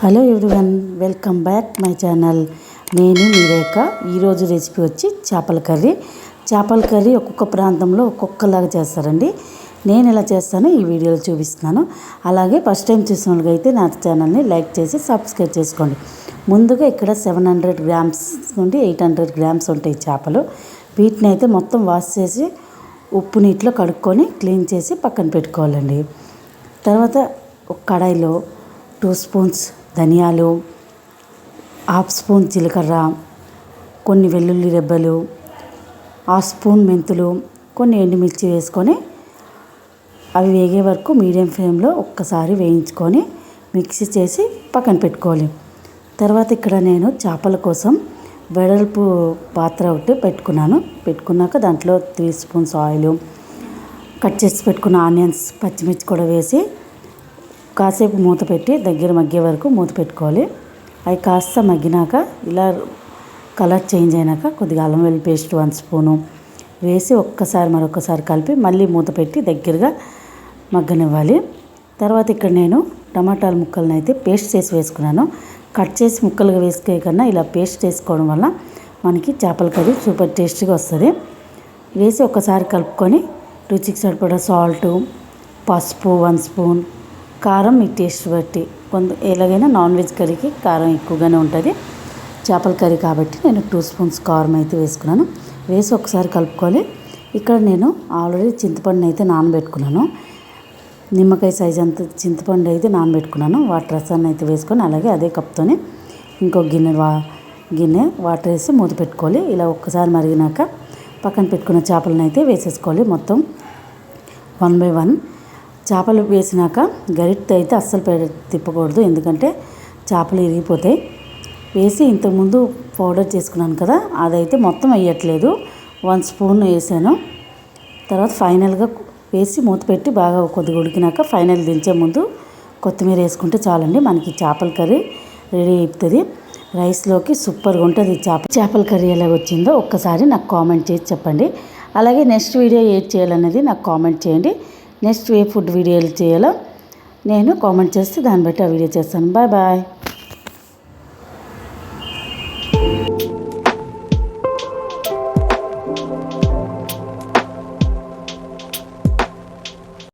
Hello everyone, welcome back my channel. నేను మీ రేఖ. ఈరోజు recipe వచ్చి చేపల కర్రీ. చేపల కర్రీ ఒక్కొక్క ప్రాంతంలో ఒక్కొక్కలాగా చేస్తారండి. నేను ఎలా చేస్తానో ఈ వీడియోలో చూపిస్తున్నాను. అలాగే ఫస్ట్ టైం చూసిన వాళ్ళకైతే నా ఛానల్ని లైక్ చేసి సబ్స్క్రైబ్ చేసుకోండి. ముందుగా ఇక్కడ 700 గ్రామ్స్ నుండి 800 గ్రామ్స్ ఉంటాయి చేపలు. వీటిని అయితే మొత్తం వాష్ చేసి ఉప్పు నీటిలో కడుక్కొని క్లీన్ చేసి పక్కన పెట్టుకోవాలండి. తర్వాత ఒక కడాయిలో 2 స్పూన్స్ ధనియాలు, హాఫ్ స్పూన్ జీలకర్ర, కొన్ని వెల్లుల్లి రెబ్బలు, హాఫ్ స్పూన్ మెంతులు, కొన్ని ఎండుమిర్చి వేసుకొని అవి వేగే వరకు మీడియం ఫ్లేమ్లో ఒక్కసారి వేయించుకొని మిక్సీ చేసి పక్కన పెట్టుకోవాలి. తర్వాత ఇక్కడ నేను చేపల కోసం వెడల్పు పాత్ర ఒకటి పెట్టుకున్నాక దాంట్లో 3 స్పూన్స్ ఆయిల్, కట్ చేసి పెట్టుకున్న ఆనియన్స్, పచ్చిమిర్చి కూడా వేసి కాసేపు మూత పెట్టి దగ్గర మగ్గే వరకు మూత పెట్టుకోవాలి. అవి కాస్త మగ్గినాక ఇలా కలర్ చేంజ్ అయినాక కొద్దిగా అల్లం వెల్లుల్లి పేస్ట్ 1 స్పూను వేసి మరొకసారి కలిపి మళ్ళీ మూత పెట్టి దగ్గరగా మగ్గనివ్వాలి. తర్వాత ఇక్కడ నేను టమాటాల ముక్కలను అయితే పేస్ట్ చేసి వేసుకున్నాను. కట్ చేసి ముక్కలుగా వేసుకే కన్నా ఇలా పేస్ట్ చేసుకోవడం వల్ల మనకి చేపల కర్రీ సూపర్ టేస్టీగా వస్తుంది. వేసి ఒక్కసారి కలుపుకొని రుచికి సరిపడా సాల్టు, పసుపు 1 స్పూన్, కారం మీ టేస్ట్ బట్టి. ఎలాగైనా నాన్ వెజ్ కర్రీకి కారం ఎక్కువగానే ఉంటుంది. చేపల కర్రీ కాబట్టి నేను 2 స్పూన్స్ కారం అయితే వేసుకున్నాను. వేసి ఒకసారి కలుపుకొని ఇక్కడ నేను ఆల్రెడీ చింతపండు అయితే నానబెట్టుకున్నాను. నిమ్మకాయ సైజ్ అంత చింతపండు అయితే నానబెట్టుకున్నాను. వాటర్ రసాన్ని అయితే వేసుకొని అలాగే అదే కప్తోనే ఇంకో గిన్నె వాటర్ వేసి మూత పెట్టుకోవాలి. ఇలా ఒక్కసారి మరిగినాక పక్కన పెట్టుకున్న చేపలను అయితే వేసేసుకోవాలి. మొత్తం 1 by 1 చేపలు వేసినాక గరిటెతో అయితే అస్సలు తిప్పకూడదు, ఎందుకంటే చేపలు ఇరిగిపోతాయి. వేసి ఇంతకుముందు పౌడర్ చేసుకున్నాను కదా, అదైతే మొత్తం వేయట్లేదు, 1 స్పూన్ వేసాను. తర్వాత ఫైనల్గా వేసి మూత పెట్టి బాగా కొద్దిగా ఉడికినాక ఫైనల్ దించే ముందు కొత్తిమీర వేసుకుంటే చాలండి, మనకి చేపల కర్రీ రెడీ అయిపోతుంది. రైస్లోకి సూపర్గా ఉంటుంది. చేపల కర్రీ ఎలా వచ్చిందో ఒక్కసారి నాకు కామెంట్ చేసి చెప్పండి. అలాగే నెక్స్ట్ వీడియో ఏది చేయాలనేది నాకు కామెంట్ చేయండి. నెక్స్ట్ ఏ ఫుడ్ వీడియోలు చేయాలో నేను కామెంట్ చేస్తే దాన్ని బట్టి ఆ వీడియో చేస్తాను. Bye bye.